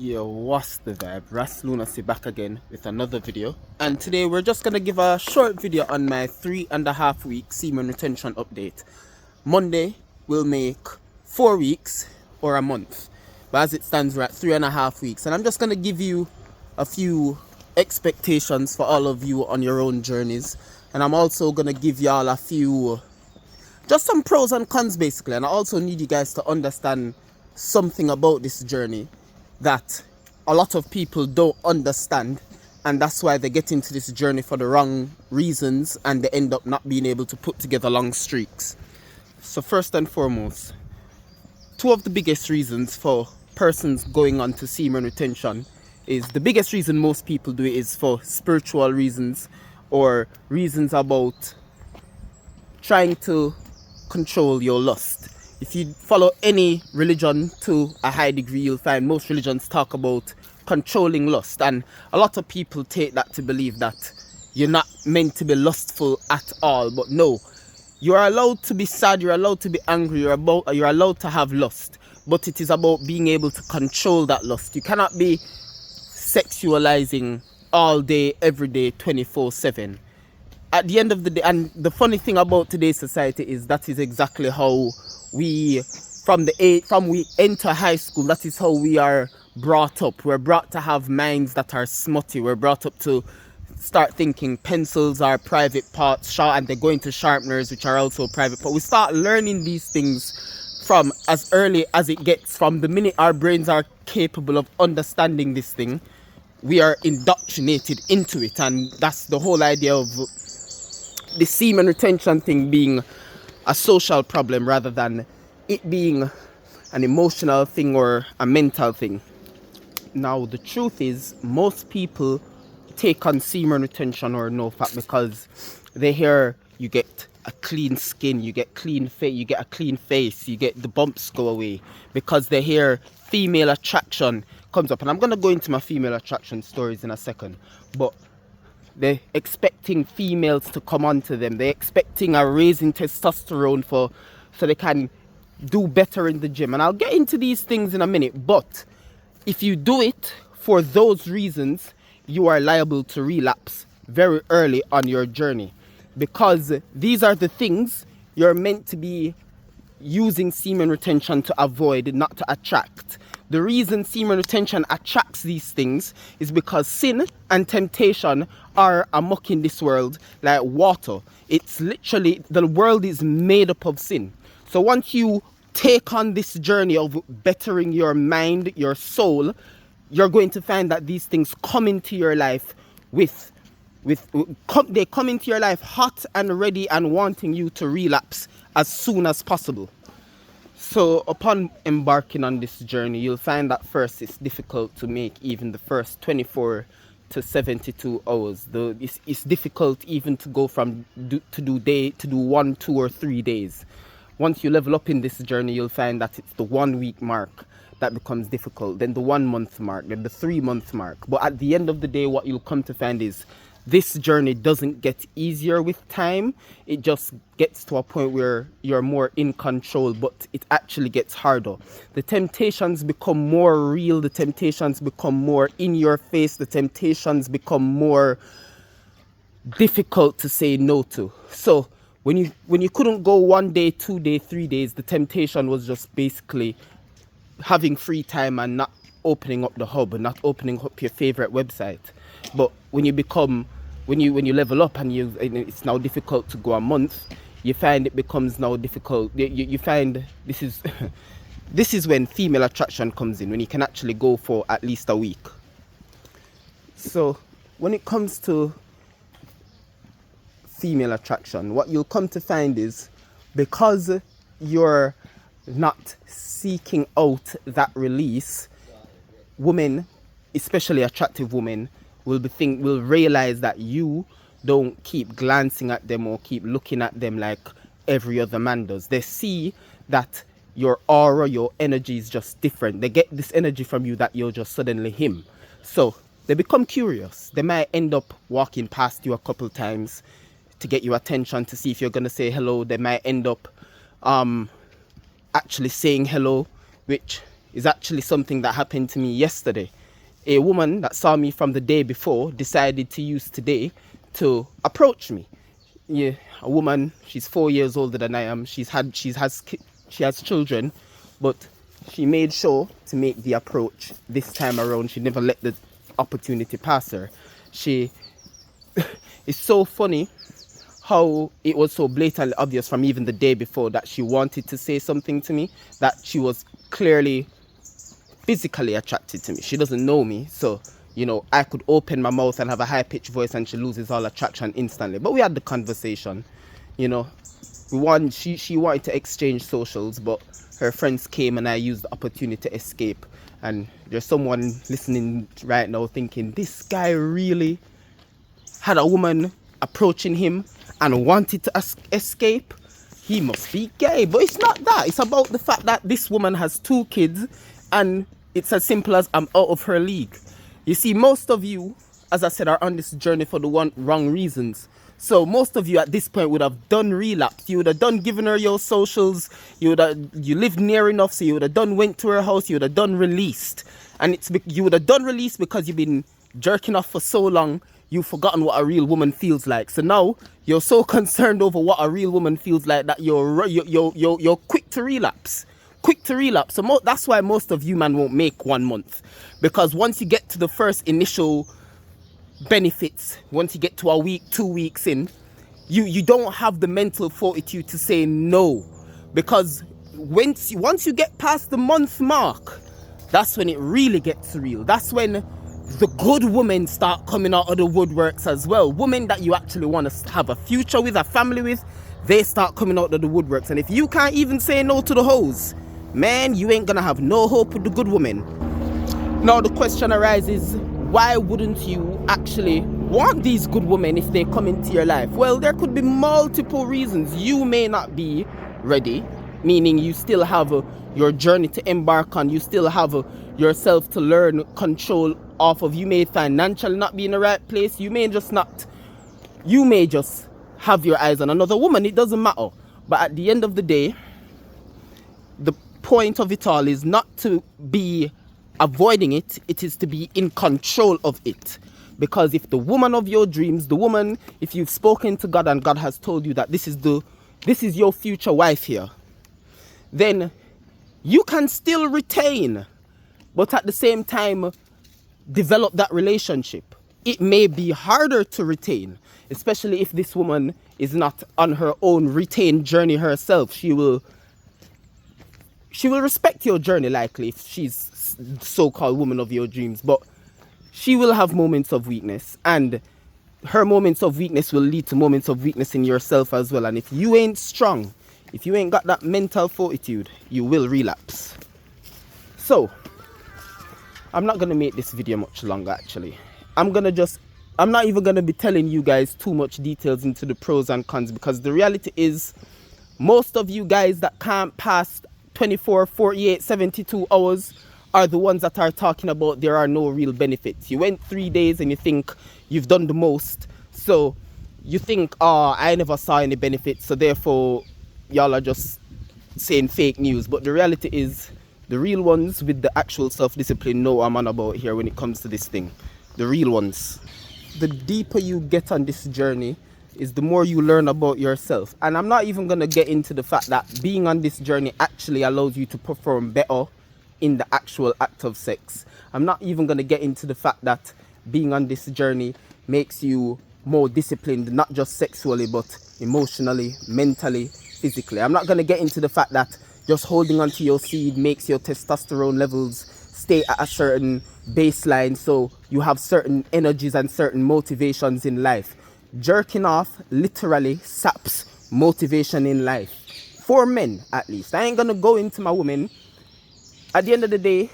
Yo, what's the vibe? Ras Lunacy back again with another video, and today we're just gonna give a short video on my 3.5 week semen retention update. Monday will make 4 weeks or a month, but as it stands we're at 3.5 weeks, and I'm just gonna give you a few expectations for all of you on your own journeys, and I'm also gonna give y'all a few, just some pros and cons basically, and I also need you guys to understand something about this journey that a lot of people don't understand, and that's why they get into this journey for the wrong reasons and they end up not being able to put together long streaks. So first and foremost, two of the biggest reasons for persons going on to semen retention is, the biggest reason most people do it is for spiritual reasons, or reasons about trying to control your lust. If you follow any religion to a high degree, you'll find most religions talk about controlling lust, and a lot of people take that to believe that you're not meant to be lustful at all. But no, you are allowed to be sad, you're allowed to be angry, you're allowed to have lust, but it is about being able to control that lust. You cannot be sexualizing all day, every day, 24/7. At the end of the day, and the funny thing about today's society is that is exactly how we, from we enter high school, that is how we are brought up. We're brought to have minds that are smutty. We're brought up to start thinking pencils are private parts, and they're going to sharpeners, which are also private parts. We start learning these things from as early as it gets. From the minute our brains are capable of understanding this thing, we are indoctrinated into it, and that's the whole idea of the semen retention thing being a social problem rather than it being an emotional thing or a mental thing. Now, the truth is, most people take on semen retention or no fat because they hear you get a clean skin, you get a clean face, you get the bumps go away, because they hear female attraction comes up. And I'm gonna go into my female attraction stories in a second, but they're expecting females to come onto them. They're expecting a raise in testosterone so they can do better in the gym. And I'll get into these things in a minute. But if you do it for those reasons, you are liable to relapse very early on your journey, because these are the things you're meant to be using semen retention to avoid, not to attract. The reason semen retention attracts these things is because sin and temptation are amok in this world like water. It's literally, the world is made up of sin. So once you take on this journey of bettering your mind, your soul, you're going to find that these things come into your life they come into your life hot and ready and wanting you to relapse as soon as possible. So upon embarking on this journey, you'll find that first it's difficult to make even the first 24 to 72 hours. It's difficult even to go from to do 1, 2 or 3 days. Once you level up in this journey, you'll find that it's the 1 week mark that becomes difficult, then the 1 month mark, then the 3 month mark. But at the end of the day, what you'll come to find is this journey doesn't get easier with time. It just gets to a point where you're more in control, but it actually gets harder. The temptations become more real. The temptations become more in your face. The temptations become more difficult to say no to. So when you couldn't go 1 day, 2 days, 3 days, the temptation was just basically having free time and not opening up the hub and not opening up your favorite website. But when you level up and it's now difficult to go a month, you find it becomes now difficult. You find this is this is when female attraction comes in, when you can actually go for at least a week. So when it comes to female attraction, what you'll come to find is, because you're not seeking out that release, women, especially attractive women, will realize that you don't keep glancing at them or keep looking at them like every other man does. They see that your aura, your energy is just different. They get this energy from you that you're just suddenly him. So they become curious. They might end up walking past you a couple times to get your attention, to see if you're going to say hello. They might end up actually saying hello, which is actually something that happened to me yesterday. A woman that saw me from the day before decided to use today to approach me. Yeah, a woman, she's 4 years older than I am. She has children, but she made sure to make the approach this time around. She never let the opportunity pass her. It's so funny how it was so blatantly obvious from even the day before that she wanted to say something to me, that she was clearly physically attracted to me. She doesn't know me, so you know, I could open my mouth and have a high-pitched voice and she loses all attraction instantly. But we had the conversation, you know. She wanted to exchange socials, but her friends came and I used the opportunity to escape. And there's someone listening right now thinking, this guy really had a woman approaching him and wanted to escape? He must be gay. But it's not that. It's about the fact that this woman has 2 kids and it's as simple as I'm out of her league. You see, most of you, as I said, are on this journey for the wrong reasons. So most of you at this point would have done relapse. You would have done giving her your socials. You lived near enough, so you would have done went to her house. You would have done released. And you would have done released because you've been jerking off for so long, you've forgotten what a real woman feels like. So now you're so concerned over what a real woman feels like that you're quick to relapse. Quick to relapse. So that's why most of you man won't make 1 month, because once you get to the first initial benefits, once you get to a week, 2 weeks in, you don't have the mental fortitude to say no, because once you get past the month mark, that's when it really gets real. That's when the good women start coming out of the woodworks as well. Women that you actually want to have a future with, a family with, they start coming out of the woodworks. And if you can't even say no to the hoes, man, you ain't gonna have no hope with the good women. Now the question arises, why wouldn't you actually want these good women if they come into your life? Well, there could be multiple reasons. You may not be ready, meaning you still have your journey to embark on. You still have yourself to learn control off of. You may financially not be in the right place. You may just have your eyes on another woman. It doesn't matter. But at the end of the day, the point of it all is not to be avoiding it, it is to be in control of it. Because if the woman of your dreams, if you've spoken to God and God has told you that this is your future wife here, then you can still retain, but at the same time develop that relationship. It may be harder to retain, especially if this woman is not on her own retained journey herself. She will respect your journey, likely, if she's so-called woman of your dreams, but she will have moments of weakness, and her moments of weakness will lead to moments of weakness in yourself as well. And if you ain't strong, if you ain't got that mental fortitude, you will relapse. So I'm not gonna make this video much longer. Actually, I'm not even gonna be telling you guys too much details into the pros and cons, because the reality is most of you guys that can't pass 24, 48, 72 hours are the ones that are talking about there are no real benefits. You went 3 days and you think you've done the most, so you think, oh, I never saw any benefits, so therefore y'all are just saying fake news. But the reality is, the real ones with the actual self-discipline know what I'm on about here when it comes to this thing. The real ones. The deeper you get on this journey is the more you learn about yourself. And I'm not even going to get into the fact that being on this journey actually allows you to perform better in the actual act of sex. I'm not even going to get into the fact that being on this journey makes you more disciplined, not just sexually, but emotionally, mentally, physically. I'm not going to get into the fact that just holding onto your seed makes your testosterone levels stay at a certain baseline, so you have certain energies and certain motivations in life. Jerking off literally saps motivation in life. For men, at least. I ain't going to go into my women. At the end of the day,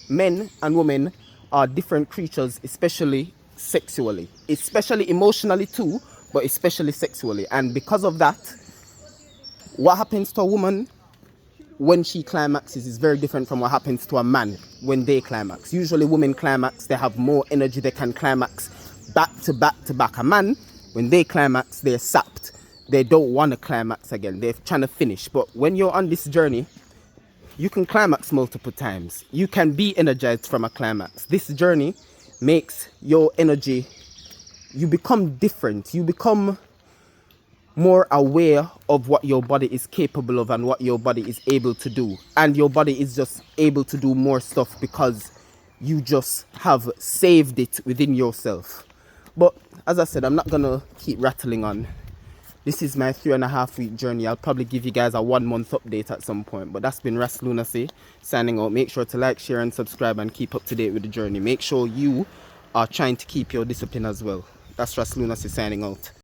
men and women are different creatures, especially sexually, especially emotionally too, but especially sexually. And because of that, what happens to a woman when she climaxes is very different from what happens to a man when they climax. Usually women climax, they have more energy, they can climax back to back to back. A man, when they climax, they're sapped. They don't want to climax again. They're trying to finish. But when you're on this journey, you can climax multiple times. You can be energized from a climax. This journey makes your energy, you become different. You become more aware of what your body is capable of and what your body is able to do. And your body is just able to do more stuff because you just have saved it within yourself. But as I said, I'm not gonna keep rattling on. This is my 3.5 week journey. I'll probably give you guys a 1 month update at some point. But that's been Ras Lunacy signing out. Make sure to like, share and subscribe and keep up to date with the journey. Make sure you are trying to keep your discipline as well. That's Ras Lunacy signing out.